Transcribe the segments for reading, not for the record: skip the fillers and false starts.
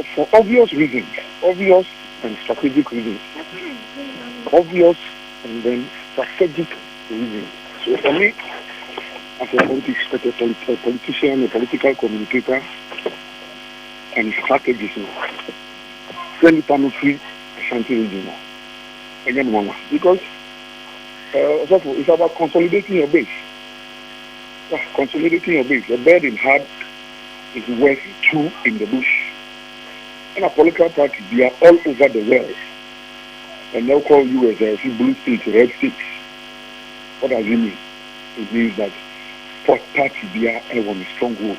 for obvious reasons, obvious and strategic reasons, obvious and then strategic reasons. So for me, as a politician, a political communicator, and strategist, send it on free Ashanti region. Again, Mama, because it's about consolidating your base. Consolidating your base. The bird in hand is worth two in the bush. And a political party, they are all over the world. And they'll call you as a blue state, red states. What does it mean? It means that for party, they are a stronghold.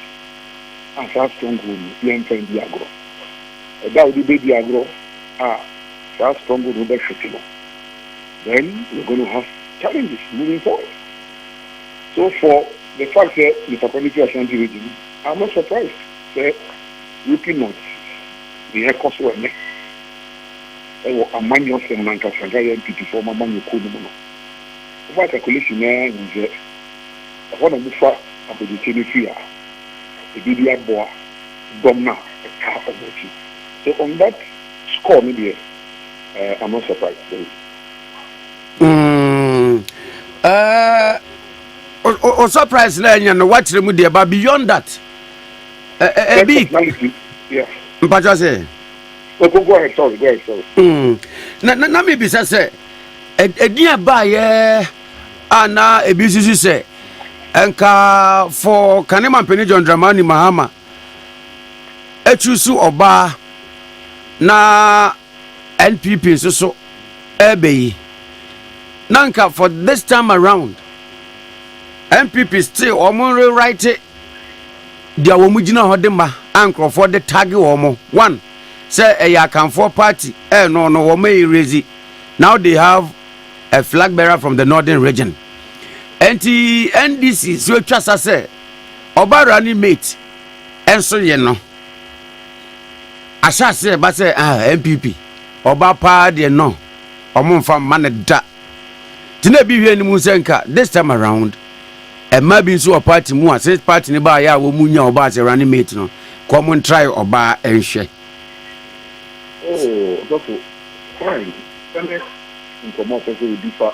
And that stronghold, they are in the agro. That would be the agro. That stronghold will be shutting. Then we're going to have challenges moving forward. So for the fact that the Community Ashanti region, I'm not surprised that looking at the cost of it, a man of them, NPP for my man, what calculation is I want to move far up with the Tennessee, the BDR boy, Domna, a car of watching. So on that score, maybe I'm not surprised. Or surprise and watch them with but beyond that, a big, yeah. But I say, go ahead, sorry. Na maybe say, a dear buyer, and a business say, and for Kanema Penijon Dramani Mahama, a chusu oba na NPP so ebe nanka for this time around. NPP still omo write it dia wo mugina hodema ankrofo for the tag omo one say a yakanfo party no wo may raise now they have a flag bearer from the northern region NDC so twasa say obarani mate enso ye no asha say ba say NPP oba pa de no omo mfa man da tina bi hwe ni mu senka this time around. A maybe so a party more says party nearby ya wo munya oba as a running mate no come and try oba and share. Oh, that's fine. In come up with a deeper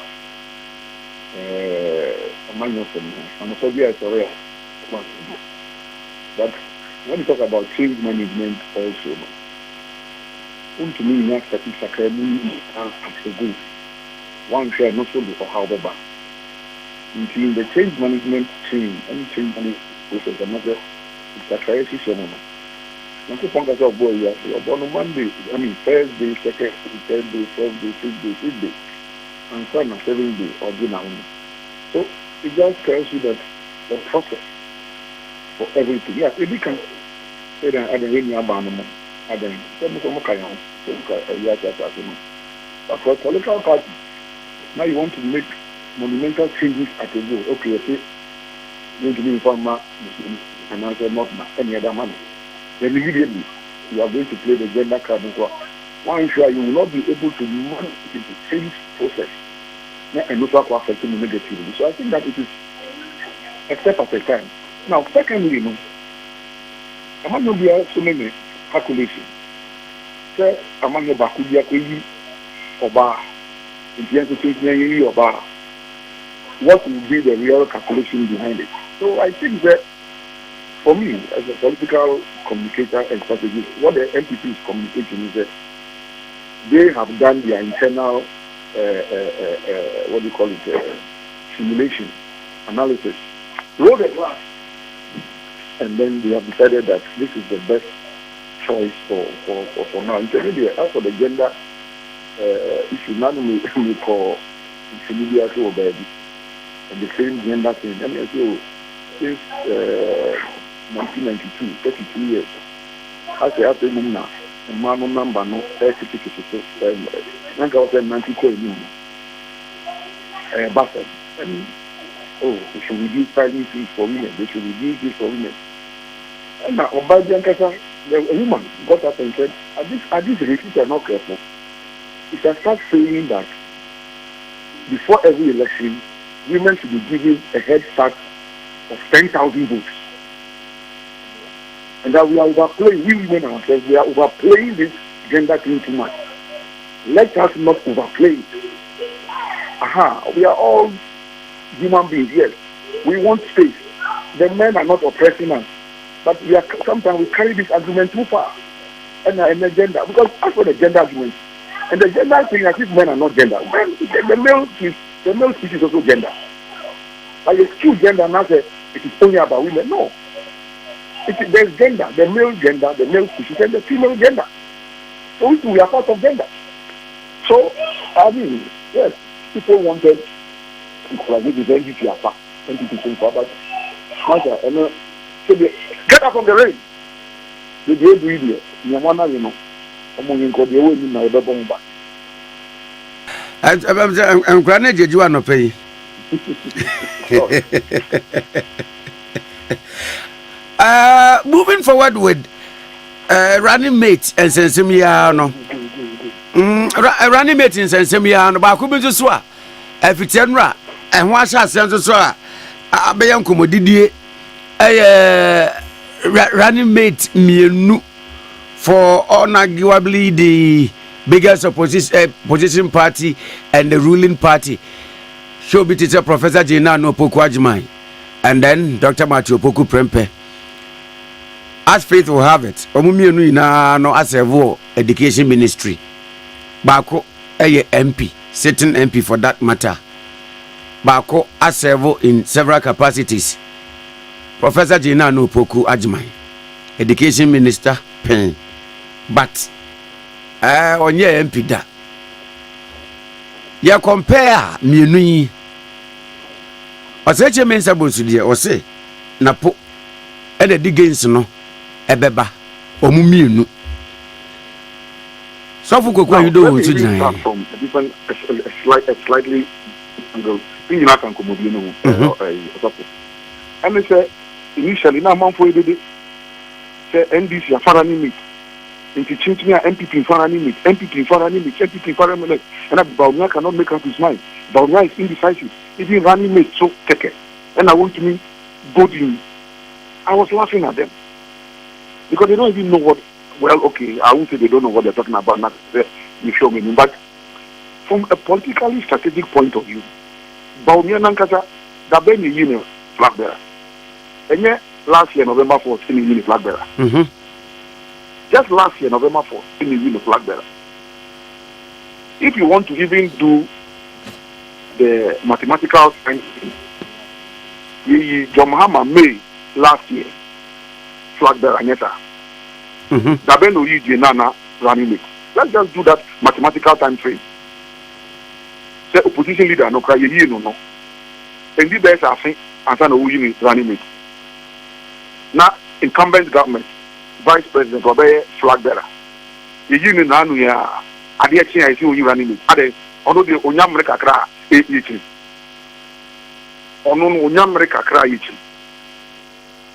among them. I'm sorry, sorry. But when you talk about change management also, to me not satisfactory as a good. One share not so for however. Including the change management team, any change management process, another it's a crisis. Not to focus on boy, you are born on Monday, I mean, Thursday, second, third day, fourth day, fifth day, and so on, 7 day or dinner. So it just tells you that the process for everything. Yeah, if you can say that I don't really have animal, I don't but for a political party, now you want to make monumental changes at a go. Okay, okay. Going to be informer and answer not any other money. Then immediately you are going to play the gender card as well. One sure you will not be able to manage the change process and also affect you negatively. So I think that it is a step at a time. Now, secondly, among you there are so many calculations. Say among your bakudia kweyi oba in the end to change oba. What will be the real calculation behind it? So I think that for me, as a political communicator and strategist, what the NPP is communicating is that they have done their internal, what do you call it, simulation, analysis, roll the glass, and then they have decided that this is the best choice for now. Intermediate, as for the gender issue, none will call intermediate or baby. And the same gender thing. I mean, so since 1992, 32 years, as I have been now, a man number no 36 and I was 90 coin. Buffer. And they should reduce pricing fees for women. They should reduce this for women. And now, the woman got up and said, "At this rate, are not careful. It can start saying that before every election, women should be given a head start of 10,000 votes. and that we are overplaying, we women ourselves, we are overplaying this gender thing too much. Let us not overplay it. We are all human beings, yes. We want space. The men are not oppressing us. But sometimes we carry this argument too far. And the gender, because as for the gender argument, and the gender thing, as if men are not gender. Men, the male species is also gender. Like a skewed gender, now say it is only about women. No. There's gender, the male species, and the female gender. So we are part of gender. So, I mean, yes, people wanted to collaborate with NPP apart, NPP so far, but get up from the rain. The day do it, you know, among you, the way you know the bomb back. I'm granted you are not paying. Moving forward with running mates and Sensimiano. Running mates in Sensimiano, but I could be to swear. If it's Enra, and one shall send to swear. I be uncle Didi. Running mate me for arguably the biggest opposition party and the ruling party. Show be teacher Professor Jina no Poku Ajimai, and then Dr. Matthew Poku Prempe. As faith will have it, Omumienu ina no asevo education ministry. Bako MP, sitting MP for that matter. Bako asevo in several capacities. Professor Jina no Poku Ajimai, education minister pen. But on your MP da. Ya compare mienu yi. Oseche mensa bosu die ose na po e de digens no ebeba omu mienu. So for Koku Anyidoho so jina. From a different slightly angle. You not can come with you and they say initially na man for say NDC afara ni meet. Into changing NPP in front of me, NPP in front of me, NPP in front of me, and Baumia cannot make up his mind. Baumia is indecisive. Even running mate so take it. And I want to mean boldly. I was laughing at them because they don't even know what. Well, okay, I won't say they don't know what they're talking about. Not you show me, but from a politically strategic point of view, Baumia Nankasa, that been a flag bearer, and yet last year November 4th, in the flag bearer. Just last year, November 4th, in the flag bearer. If you want to even do the mathematical science, John Mahama May last year, flag bearer, Anyeta. Dabeno Yi Nana running mate. Let's just do that mathematical time frame. Say opposition leader, no cry, no. And the best are saying, and Sana running mate. Now, incumbent government. Vice President Robert flag bearer. The union now we are at the exchange. I see you running it. Although the Onyamreka cry each. Onyamreka cry each.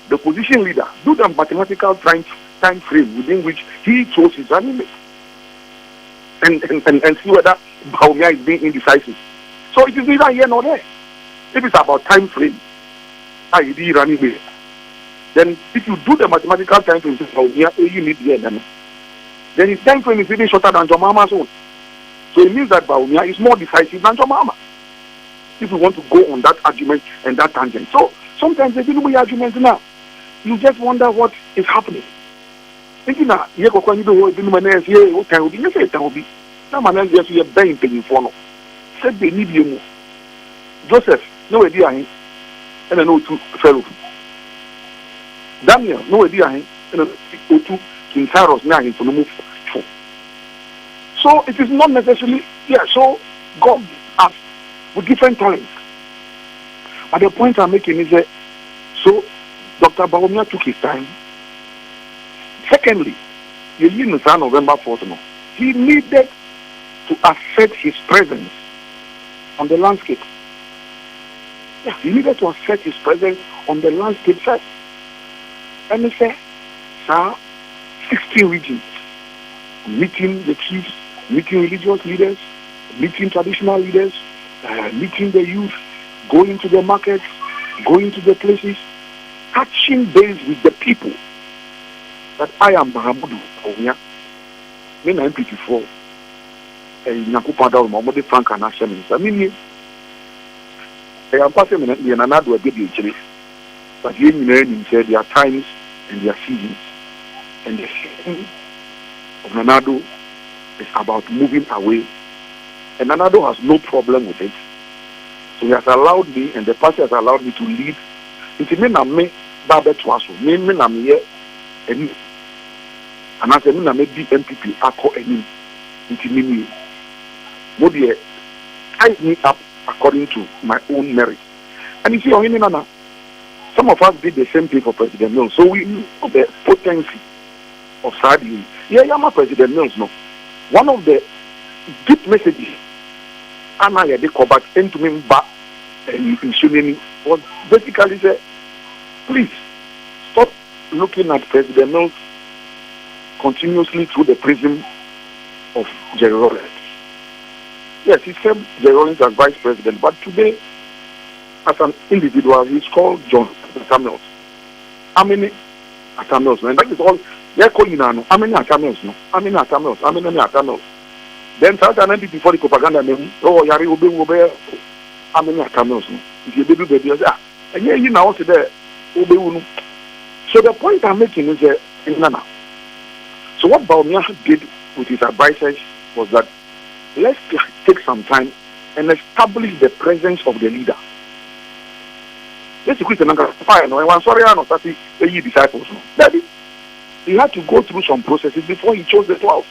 The position leader do the mathematical time frame within which he chose his running mate. And see whether Baumia is being indecisive. So it is neither here nor there. If it's about time frame, I did running mate. Then if you do the mathematical time frame, you need the end. Then his time frame is even shorter than Jomama's own. So it means that Baumia is more decisive than Jomama. If you want to go on that argument and that tangent. So sometimes they do arguments now. You just wonder what is happening. Thinking that Koku Anyidoho didn't manage here, what can be? You say it can be. Some man just be a bank in for said they need you. Joseph, no idea, and I know two fellow. Daniel, no idea, and two King Cyrus now in for. So it is not necessarily, so God has with different talents. But the point I'm making is that, so Dr. Baumia took his time. Secondly, November 4th, he needed to assert his presence on the landscape. Yeah, he needed to assert his presence on the landscape first. And he said, sir, 16 regions, meeting the chiefs, meeting religious leaders, meeting traditional leaders, meeting the youth, going to the markets, going to the places, touching base with the people. that I am Mahamudu Onya, me na NPP4, Nakupada Mamodi Frank and National Minister. I mean, I am passing in another baby, but you said there are times and there are seasons. And the season of Nanado is about moving away. And Nanado has no problem with it. So he has allowed me, and the party has allowed me to lead. It's me, Babe Twaso, me, and I said, me, NPP, Ako, and me. Modi, I me up according to my own merit. And you see, some of us did the same thing for President Mills. So we know the potency of Sadi. Yeah, I'm President Mills, no. One of the deep messages Anna Yade Kobat into me back and in was basically say, please stop looking at President Mills continuously through the prism of Jerry Rawlings. Yes, he served Jerry Rawlings as vice president, but today, as an individual, he's called John Samuels. How many Samuels? And that is all. They're calling now. How many Samuels? No. How many Samuels? How many Samuels? Then South America before the propaganda name. Oh, Yari Ube. How many Samuels? No. If you do baby, and yeah, you now say Ube. So the point I'm making is Nana. So what Baumia did with his advisors was that let's take some time and establish the presence of the leader. Let's quit the fire. No, I'm sorry, I'm not the disciples. Daddy, he had to go through some processes before he chose the 12.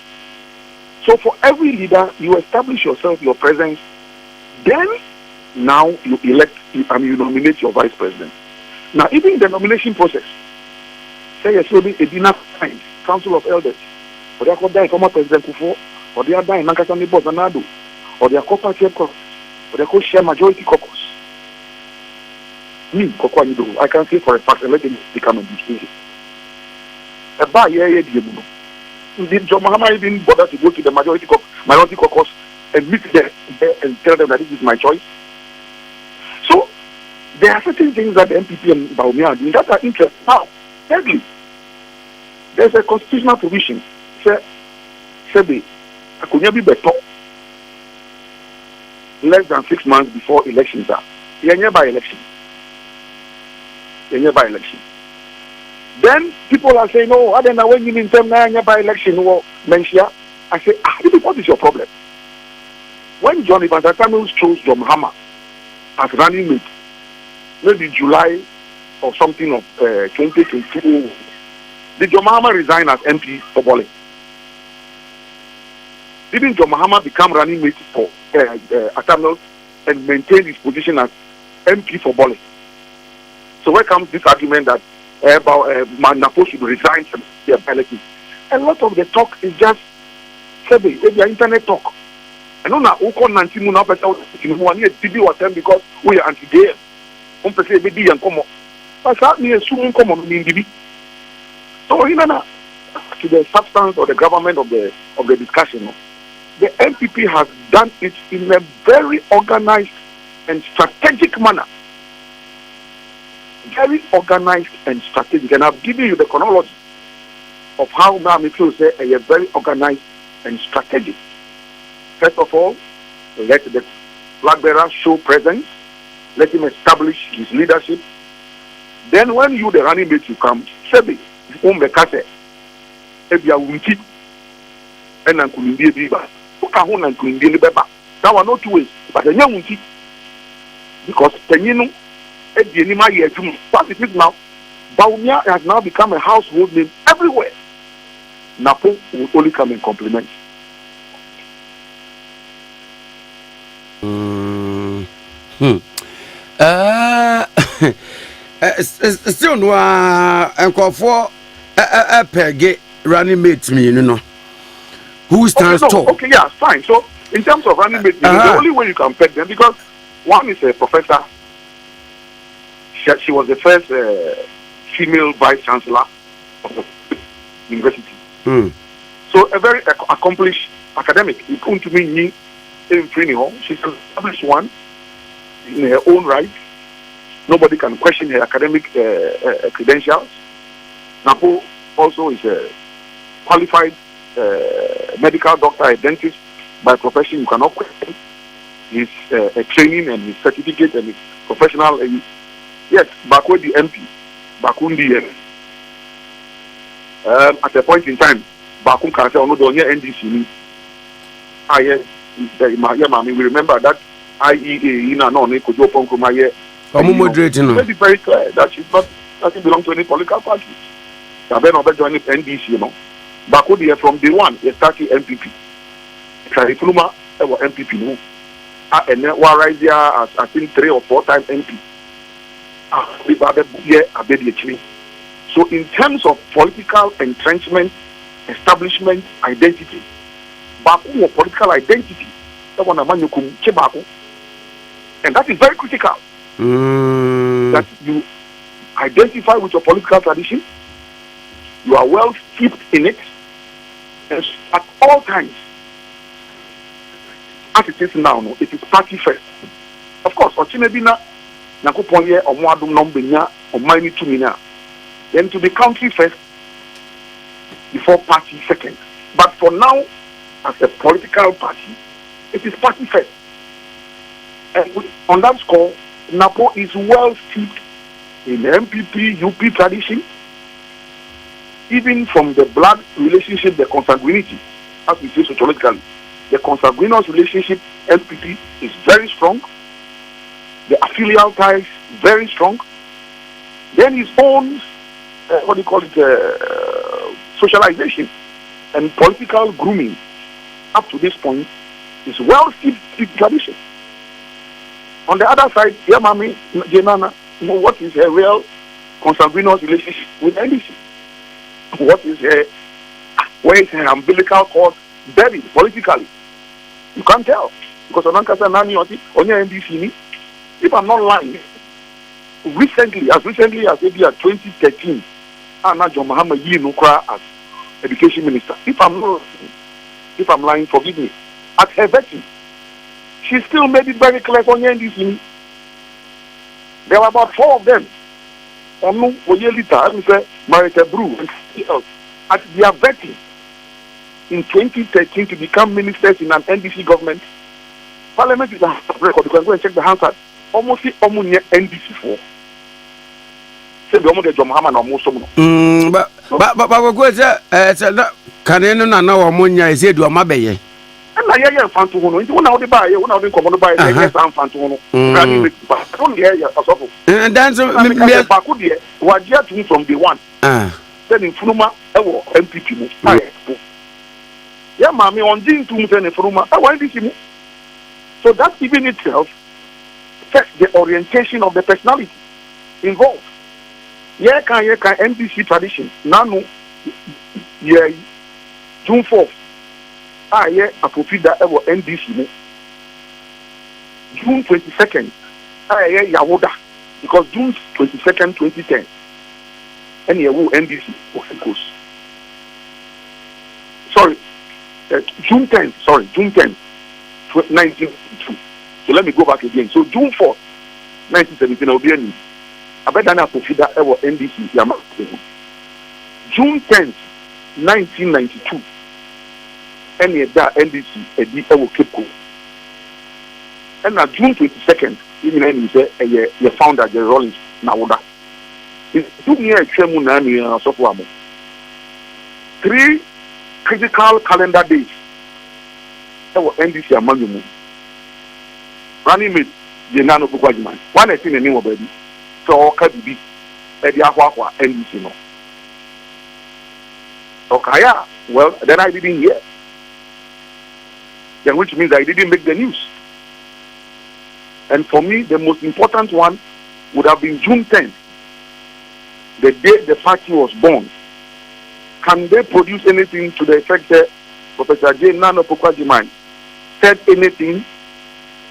So for every leader, you establish yourself, your presence. Then, now you elect, you nominate your vice president. Now, even in the nomination process, say yes, will be a dinner time, council of elders, or they are called former President Kufo, or they are dying Nankasani Bozanado, or they are corporate caucus, or they are called share majority caucus. Me, Koku Anyidoho, I can say for a fact, and let him become a distinction. A bar, did John Mahama even bother to go to the minority caucus and meet them and tell them that this is my choice? So, there are certain things that the NPP and Baumia are doing that are interesting. Now, thirdly, there's a constitutional provision. Say, I could never be better less than 6 months before elections are. Nearby election. Then people are saying, oh, I don't know when you mean term by election or Menshia. I say, what is your problem? When John Evans Samuels chose John Mahama as running mate, maybe July or something of 2022, did John Mahama resign as MP for Bole? Didn't John Mahama become running mate for Samuels and maintain his position as MP for Bole? So where comes this argument that about Napo should resign from the ability? A lot of the talk is just maybe internet talk. I know now Oko Nantimu now person TV or them because we are anti-gay. Maybe and come on. But that means soon come on in. So to the substance or the government of the discussion, the NPP has done it in a very organized and strategic manner. Very organized and strategic, and I've given you the chronology of how Mami feels a very organized and strategic. First of all, let the flag bearer show presence, let him establish his leadership. Then when you, the running mate, you come, Sebi, Umbekase, Ebia Wunti, and Nankundi Biba, Ukahun and Kundi Beba. That were not 2 ways, but the young Wunti, because Penino. What it is now, Baumia has now become a household name everywhere. Napo will only come and compliment. Still no encore for a peg running mate me, who stands tall. Okay, yeah, fine. So in terms of running mate, the only way you can peg them, because one is a professor. She was the first female vice chancellor of the university. So a very accomplished academic. You come to me in training. She's an established one in her own right. Nobody can question her academic credentials. Napo also is a qualified medical doctor, a dentist by profession. You cannot question his training and his certificate and his professional. Yes, back with the MP, Bakundi. At a point in time, Bakun can say, "Oh no, don't hear NDC." We remember that IEA in and on it could open Kumaye. Let be very clear that she's not doesn't belong to any political party. They have not joined NDC, you know. Bakundi from day one, they started NPP. Karifuluma was NPP, no. And then was there as I think 3 or 4 times MP. So in terms of political entrenchment, establishment, identity, Baku or political identity, and that is very critical. That you identify with your political tradition, you are well steeped in it, and at all times, as it is now, no, it is party first. Of course, Ochinebina, Nakuponye, or Mwadum Nombenya, or Mani Tumina, then to be country first before party second. But for now, as a political party, it is party first. And on that score, Napo is well steeped in MPP, UP tradition, even from the blood relationship, the consanguinity, as we say sociologically. The consanguineous relationship, MPP, is very strong. The affilial ties, very strong. Then his own, socialization and political grooming up to this point is well steeped in tradition. On the other side, Yamami Jenana, what is her real consanguineous relationship with NDC? What is where is her umbilical cord buried politically? You can't tell. Because on NDC, if I'm not lying, as recently as maybe 2013, Anna John Mahama Yinukra as education minister. If I'm lying, forgive me. At her vetting, she still made it very clear for NDC. There were about 4 of them. Marita Brew and else at their vetting in 2013 to become ministers in an NDC government. Parliament is a record. You can go and check the Hansard. Almost NDC for. Say the almost John Muhammad almost but can you know Munya is it or Mabeye? And I hear fan to one. You know the buy, you know the common buy, yes, I'm fan to one. I don't hear you. And then Bakudia was yet from the one. Then in Fruma, MPP. Yeah, Mammy on Jin to in Fruma. I want this. So that even itself sets the orientation of the personality involved. Yeah, can NDC tradition. Nano, yeah, June 4th. Yeah, I fulfilled that ever NDC. June 22nd. Yeah, Yawoda. Because June 22nd, 2010. And yeah, NDC was goes. Sorry, June 10th. Sorry, June 10th, 1992. So let me go back again. So June 4th, 1917, I'll be in. I bet I fulfilled that ever NDC. June 10th, 1992. And that NDC, ever keep going. And now June 22nd, even when you say you found that the Rollins Nawoda. It took me a 3 critical calendar days. That was NDC among you. Running mate, the Nano Pukwajiman. One I think the name of baby. So Kabi, Eddie Aqua, NDC no. Okay, well, then I didn't hear. Then which means I didn't make the news. And for me, the most important one would have been June 10th, the day the party was born. Can they produce anything to the effect that Professor J. Nano Pukwajiman said anything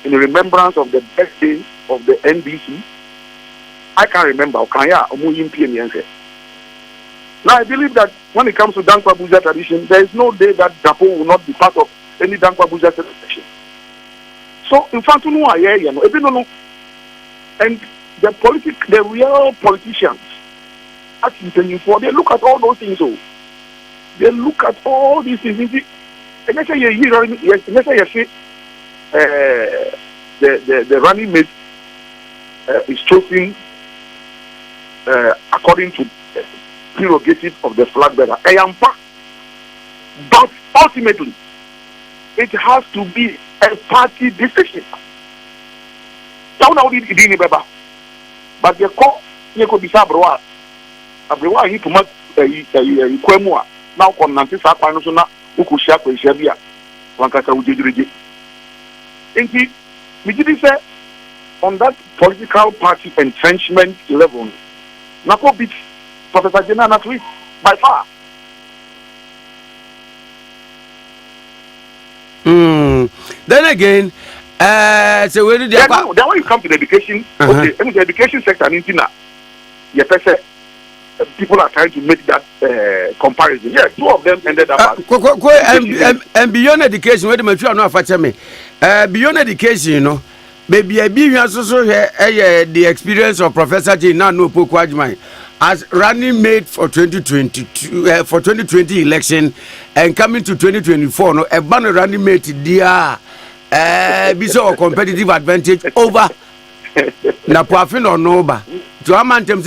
in remembrance of the birthday of the NDC? I can't remember. Now I believe that when it comes to Dankwa Buja tradition, there is no day that Dapo will not be part of any Dankwa Buja celebration. So in fact, and the real politicians, actually for they look at all those things. So they look at all these things. And let's say the running mate is chosen according to the prerogative of the flag bearer. But ultimately, it has to be a party decision. But the court, you could be sabroa. Abrewa he to make kwemua. Now, con Nancy Sapanosona, Ukusha, Shabia, Wankasa Uji. Indeed, we did say on that political party entrenchment level, Nako beats Professor Jena Natwi by far. Then again, so where did then when you come to the education, okay, in the education sector, people are trying to make that comparison. Yes, two of them ended up and beyond education, where the mature no after me. Beyond education, you know, maybe I be also here the experience of Professor J. Now no Pokwajman as running mate for 2022 for 2020 election and coming to 2024. No, a banner running mate dear be so competitive advantage over na profit or no ba. To a man them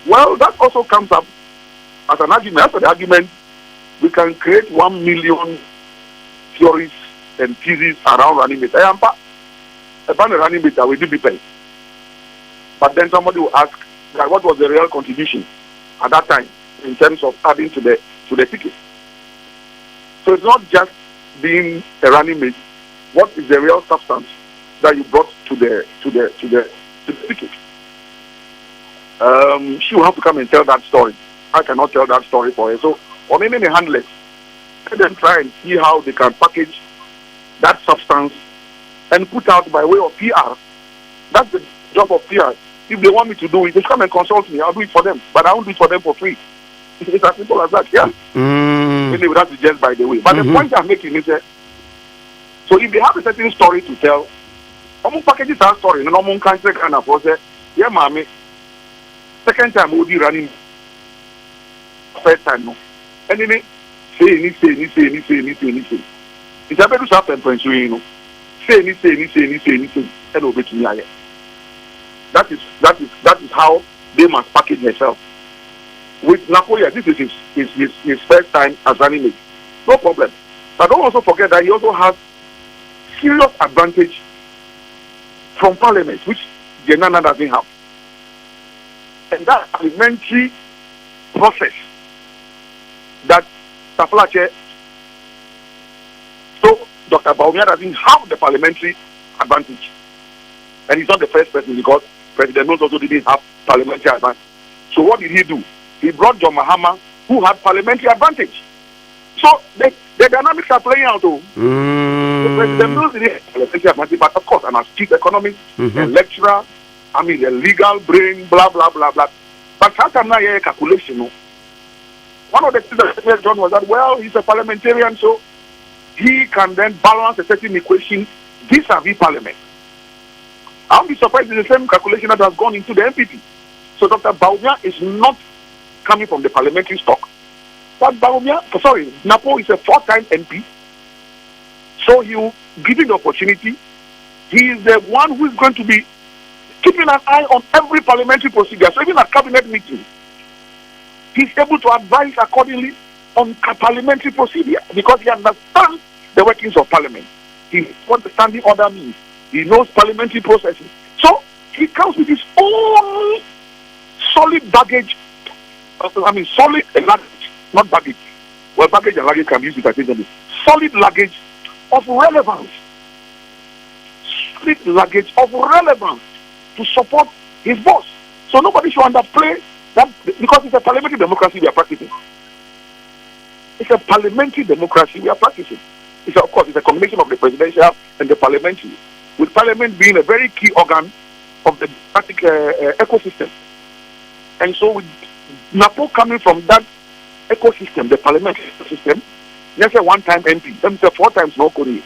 well, that also comes up as an argument. As an argument, we can create 1 million theories and theses around running mate. I am about a running mate that we do be paid. But then somebody will ask, what was the real contribution at that time in terms of adding to the ticket? So it's not just being a running mate. What is the real substance that you brought to the ticket? She will have to come and tell that story. I cannot tell that story for her. So, on any handlers, let them try and see how they can package that substance and put out by way of PR. That's the job of PR. If they want me to do it, they come and consult me. I'll do it for them. But I won't do it for them for free. It's as simple as that, yeah. Anyway, that's just by the way. But the point I'm making is that, so if they have a certain story to tell, I'm package that story. No one can say, yeah, mommy. Second time we'll be running. First time no. And then say. It's a better start and you know. Say. And over to me. That is how they must package themselves. With Napoya, this is his first time as running mate. No problem. But don't also forget that he also has serious advantage from Parliament, which Jenana doesn't have. And that parliamentary process that Taflache, so Dr. Baumia doesn't have the parliamentary advantage. And he's not the first person because President Mills also didn't have parliamentary advantage. So what did he do? He brought John Mahama, who had parliamentary advantage. So the dynamics are playing out. The President Mills didn't have parliamentary advantage, but of course, I'm a chief economist, a lecturer, a legal brain, blah, blah, blah, blah. But sometimes now a calculation. One of the things that President John was that, well, he's a parliamentarian, so he can then balance a certain equation vis-a-vis Parliament. I'll be surprised in the same calculation that has gone into the NPP. So Dr. Baumia is not coming from the parliamentary stock. But Napo is a 4-time MP. So you given the opportunity, he is the one who is going to be keeping an eye on every parliamentary procedure. So even at cabinet meeting, he's able to advise accordingly on parliamentary procedure because he understands the workings of Parliament. He knows what the standing order means. He knows parliamentary processes. So he comes with his own solid baggage. Solid luggage, not baggage. Well, baggage and luggage can be used interchangeably. Solid luggage of relevance. Solid luggage of relevance to support his boss. So nobody should underplay that because it's a parliamentary democracy we are practicing. It's a parliamentary democracy we are practicing. It's of course it's a combination of the presidential and the parliamentary, with Parliament being a very key organ of the democratic ecosystem. And so with Napo coming from that ecosystem, the parliamentary ecosystem, let's say 1-time MP, let me say 4 times no Korea.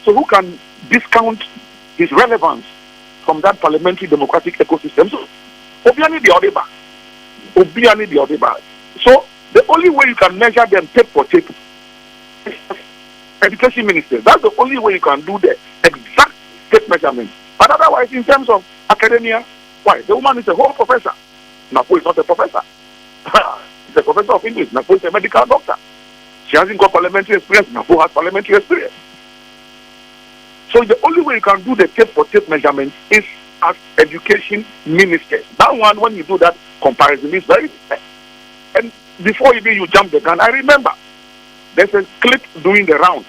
So who can discount his relevance from that parliamentary democratic ecosystem? So obviously the Odeba, Obiani the other. So the only way you can measure them tape for tape is education minister. That's the only way you can do the exact tape measurement. But otherwise, in terms of academia, why? The woman is a whole professor. Napo is not a professor. She's a professor of English. Napo is a medical doctor. She hasn't got parliamentary experience. Napo has parliamentary experience. So the only way you can do the tape for tape measurement is as education ministers. That one, when you do that comparison, is very fair. And before even you jump the gun, I remember there's a clip doing the round.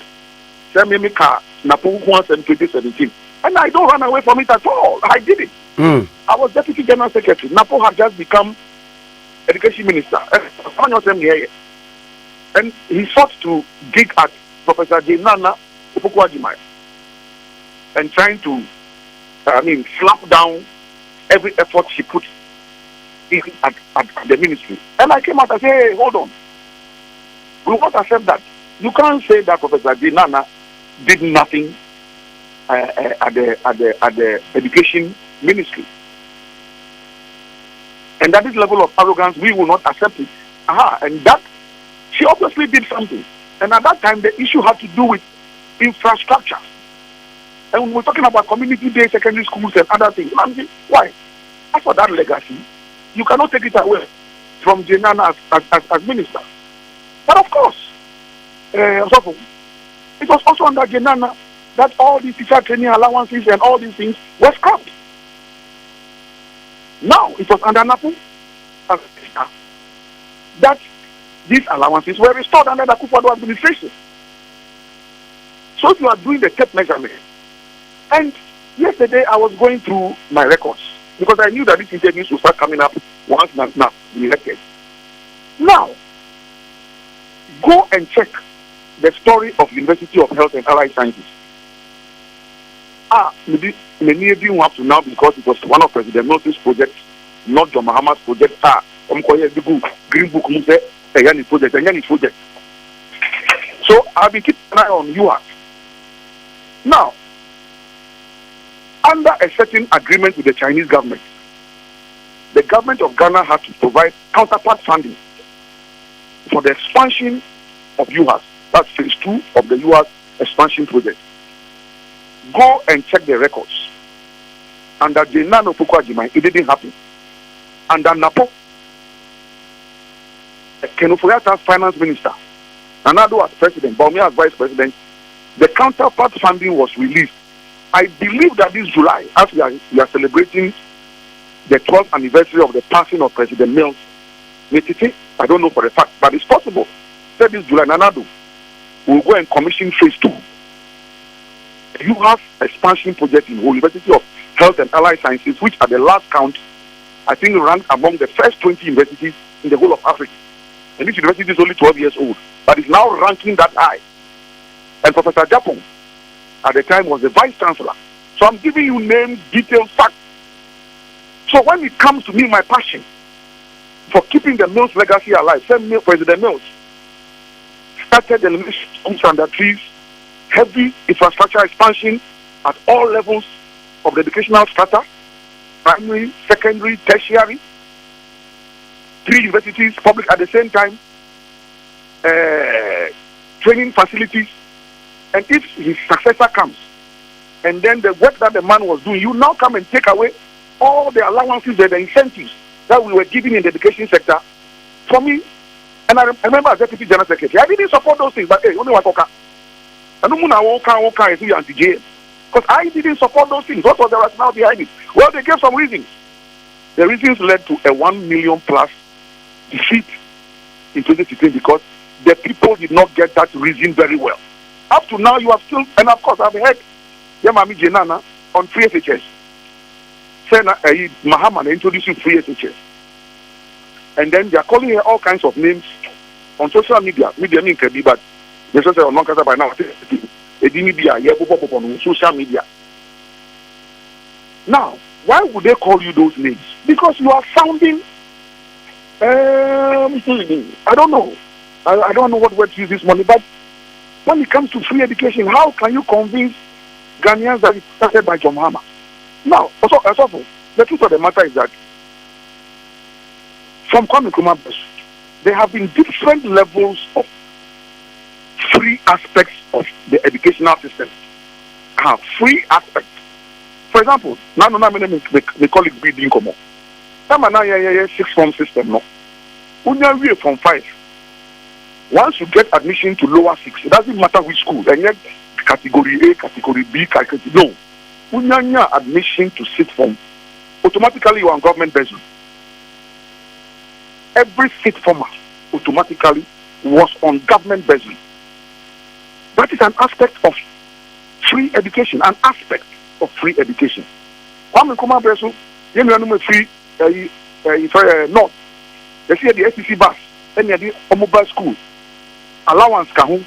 Napo once in 2017. And I don't run away from it at all. I did it. I was Deputy General Secretary. Napo had just become Education Minister. And he sought to dig at Professor Jenana Opoku and trying to, slap down every effort she put in at the ministry. And I came out and said, hey, hold on. We won't accept that. You can't say that Professor Jenana did nothing at the education ministry. And at this level of arrogance, we will not accept it. And that, she obviously did something. And at that time, the issue had to do with infrastructure. And when we're talking about community-based secondary schools and other things, I'm saying, why? As for that legacy, you cannot take it away from Jenana as minister. But of course, it was also under Jenana that all these teacher training allowances and all these things were scrapped. Now it was under Napo that these allowances were restored under the Akufo-Addo administration. So if you are doing the tape measurement, and yesterday I was going through my records because I knew that these interviews would start coming up once now elected. Now, go and check the story of University of Health and Allied Sciences. Maybe many of you up to now because it was one of President Milton's projects, not John Mahama's project. Green Book project. So I've been keeping an eye on UAS. Now, under a certain agreement with the Chinese government, the government of Ghana had to provide counterpart funding for the expansion of UAS. That's phase 2 of the UAS expansion project. Go and check the records. Under Jenana Opoku, it didn't happen. Under Napo, Kenuforiata as finance minister, Nanado as president, Baumia as vice president, the counterpart funding was released. I believe that this July, as we are celebrating the 12th anniversary of the passing of President Mills, I don't know for a fact, but it's possible. Say this July, Nanado will go and commission phase 2. You have expansion project in the University of Health and Allied Sciences, which at the last count, I think ranked among the first 20 universities in the whole of Africa. And this university is only 12 years old, but it's now ranking that high. And Professor Japon, at the time, was the vice chancellor. So I'm giving you names, details, facts. So when it comes to me, my passion for keeping the Mills legacy alive, President Mills started the schools under trees, heavy infrastructure expansion at all levels of the educational strata, primary, secondary, tertiary, 3 universities, public at the same time, training facilities. And if his successor comes, and then the work that the man was doing, you now come and take away all the allowances and the incentives that we were giving in the education sector. For me, and I remember as Deputy General Secretary, I didn't support those things, but hey, only Wakoka. I don't know anti-jail. Because I didn't support those things. What was the rationale behind it? Well, they gave some reasons. The reasons led to a 1 million plus defeat in 2016 because the people did not get that reason very well. Up to now, you have still, and of course, I've heard Yamami Jenana on free SHS. Mahama introducing free SHS. And then they are calling her all kinds of names on social media. Media mean can be, but they say on Lancashire by now. Social media. Now, why would they call you those names? Because you are sounding. I don't know. I don't know what word to use this morning, but when it comes to free education, how can you convince Ghanaians that it's started by John Mahama? Now, also, the truth of the matter is that from Kwame Nkrumah, there have been different levels of free aspects of the educational system. Free aspects. For example, now my colleagues be doing come on. Now sixth form system no. Unya from 5. Once you get admission to lower 6, it doesn't matter which school. And yet category A, category B, category no. Unya admission to sixth form. Automatically you are on government bursary. Every sixth former automatically was on government bursary. That is an aspect of free education, an aspect of free education. Kwame Nkrumah Bresu, you know, free North. They see the STC bus, and the mobile school allowance kahu.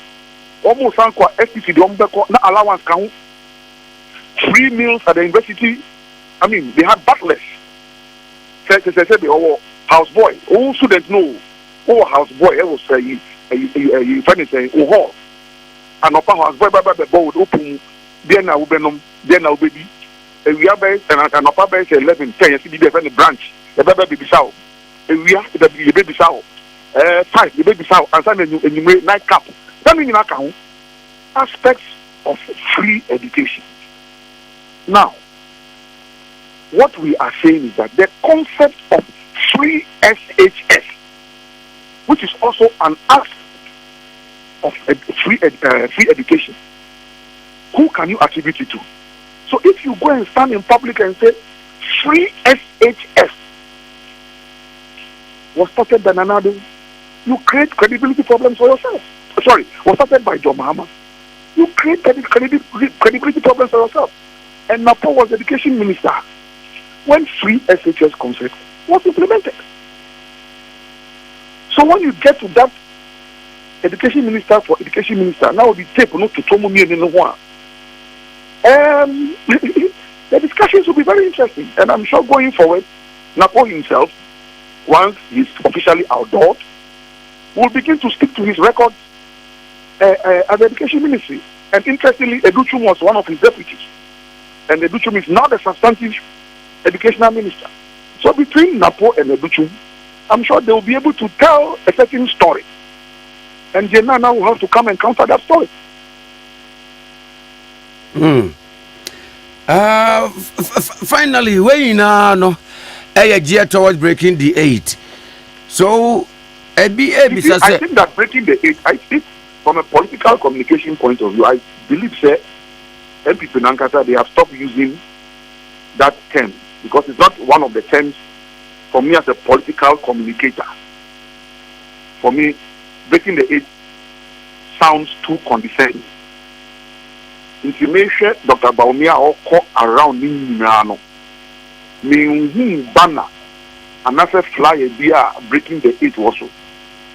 Almost unquote STC the ombeko na allowance kahu. Free meals at the university. I mean, they had butlers. Say they were houseboy. All students know. Oh, houseboy. It was you find it hall. And upper houseboy would open. Then I will be. We are based and upper base 11, 10. You see the different branch. The baby sow. We are the baby sow. 5 the baby sow. And some you night cap. That means account aspects of free education. Now, what we are saying is that the concept of free SHS, which is also an aspect of free education, who can you attribute it to? So if you go and stand in public and say free SHS was started by Nanado, you create credibility problems for yourself. Sorry, was started by John Mahama. You create credibility problems for yourself. And Napo was education minister when free SHS concept was implemented. So when you get to that education minister for education minister, now the tape not to tomo me in one. The discussions will be very interesting, and I'm sure going forward, Napo himself, once he's officially outdoored, will begin to stick to his records as the education ministry. And interestingly, Educhum was one of his deputies, and Educhum is now the substantive educational minister. So between Napo and Educhum, I'm sure they will be able to tell a certain story, and Jenna now will have to come and counter that story. Finally, when no, a year towards breaking the 8. So, I think that breaking the 8, I think from a political communication point of view, I believe, sir, NPP Nankata, they have stopped using that term because it's not one of the terms for me as a political communicator. For me, breaking the 8 sounds too condescending. Information Dr. Baumia or call around Nimano. Me banner and that's a flyer beer breaking the 8 also.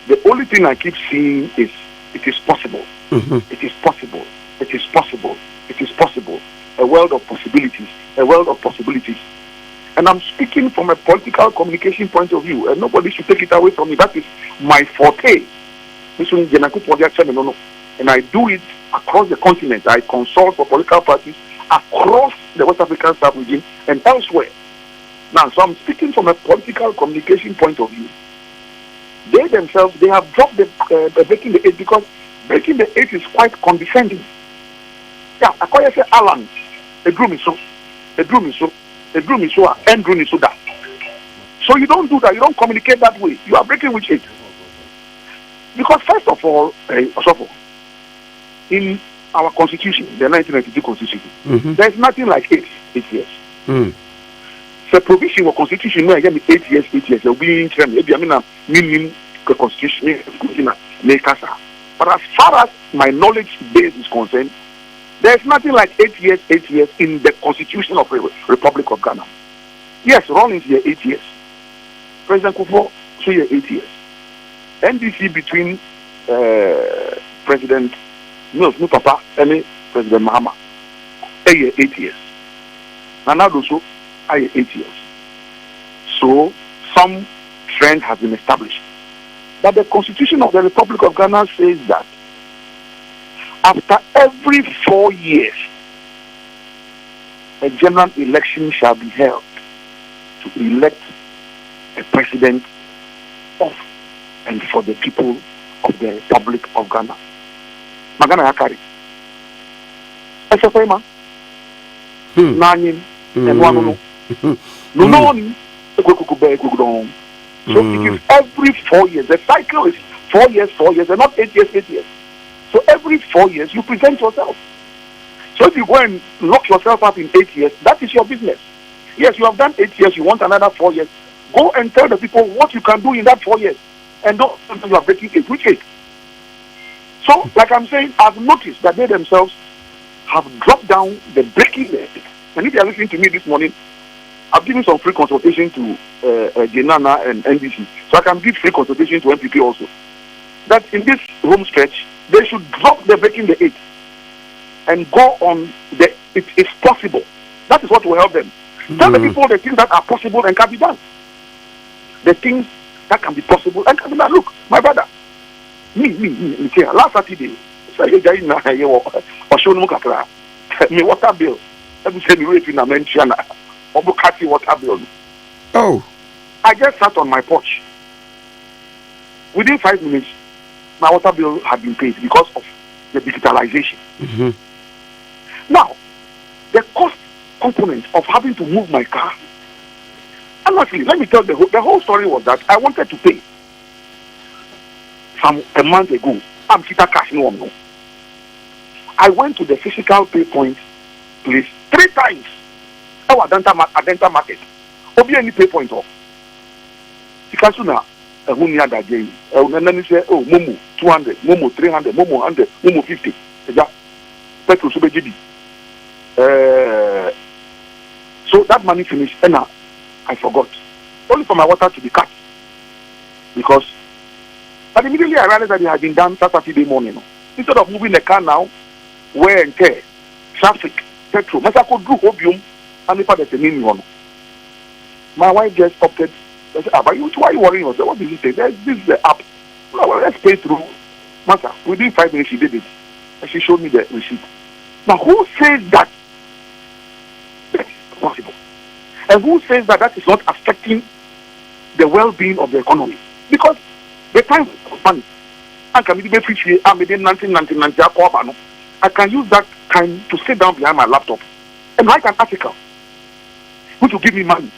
The only thing I keep seeing is it is possible. It is possible. It is possible. It is possible. A world of possibilities. A world of possibilities. And I'm speaking from a political communication point of view, and nobody should take it away from me. That is my forte. And I do it across the continent. I consult for political parties across the West African sub-region and elsewhere. Now, so I'm speaking from a political communication point of view. They themselves, they have dropped the breaking the 8 because breaking the 8 is quite condescending. Yeah, I say Alan, a groom is so, a groom is so, a groom is so, and groom is so that. So you don't do that, you don't communicate that way. You are breaking with 8. Because first of all, in our constitution, the 1992 constitution, there is nothing like 8 years. The provision of constitution, no, again, 8 years, 8 years. There will be meaning the constitution, but as far as my knowledge base is concerned, there is nothing like 8 years in the constitution of the Republic of Ghana. Yes, Rawlings here 8 years. President Kufuor, 2 years, 8 years. NDC between President Mills Papa and President Mahama, 8 years. Nana Doso, 8 years. So some trend has been established. But the Constitution of the Republic of Ghana says that after every 4 years, a general election shall be held to elect a president of and for the people of the Republic of Ghana. Magana Yakari. I say, man, Nanin, and one no, so it is every 4 years. The cycle is 4 years, and not 8 years, 8 years. So every 4 years, you present yourself. So if you go and lock yourself up in 8 years, that is your business. Yes, you have done 8 years, you want another 4 years. Go and tell the people what you can do in that 4 years. And don't you are breaking it. Which 8? So, like I'm saying, I've noticed that they themselves have dropped down the breaking the 8. And if you are listening to me this morning, I've given some free consultation to Genana and NDC. So I can give free consultation to NPP also. That in this home stretch, they should drop the breaking the 8 and go on the it is possible. That is what will help them. Tell the people the things that are possible and can be done. The things that can be possible and can be done. Look, my brother, me, last Saturday, me water bill. Let me say me rate in a mention. Water bill. Oh. I just sat on my porch. Within 5 minutes, my water bill had been paid because of the digitalization. Now, the cost component of having to move my car. Honestly, let me tell the whole story was that I wanted to pay a month ago. I'm cheaper cash no. I went to the physical pay point place 3 times. Adenta market. Obi any pay point off. Sikasuna hunya da jey. Nani say oh momo 200, momo 300, momo 100, momo 50. Eja petrol so be gidi. So that money finished and I forgot. Only for my water to be cut. Because but immediately I realized that it had been done Saturday morning. Instead of moving the car now, wear and tear, traffic, petrol. I could do opium and if there's a meaning one. My wife just opted. I said, but why are you worrying yourself? What did you say? This is the app. Well, let's pay through. Master, within 5 minutes she did it. And she showed me the receipt. Now who says that that is possible? And who says that that is not affecting the well-being of the economy? Because the time of money, I can use that time to sit down behind my laptop and write an article which will give me money.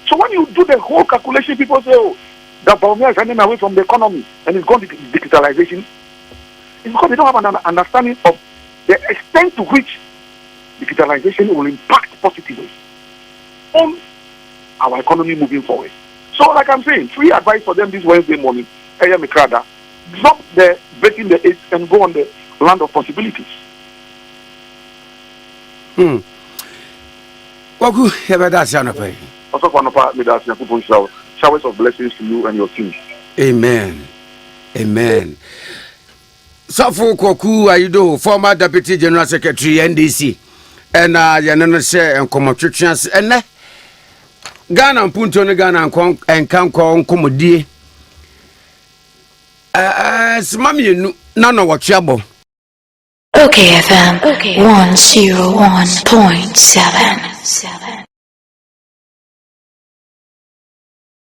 So when you do the whole calculation, people say, oh, the Baumia is running away from the economy and it's gone to digitalization. It's because they don't have an understanding of the extent to which digitalization will impact positively on our economy moving forward. So like I'm saying, free advice for them this Wednesday morning, drop the breaking the 8 and go on the land of possibilities. Koku, also for showers of blessings to you and your team. Amen. Amen. So for Koku Anyidoho, former Deputy General Secretary NDC, and Yanana share and come chance and Ghana and Punto Ghana and Kanko Komodi. Smami none of what trouble. Okay, FM 101.7.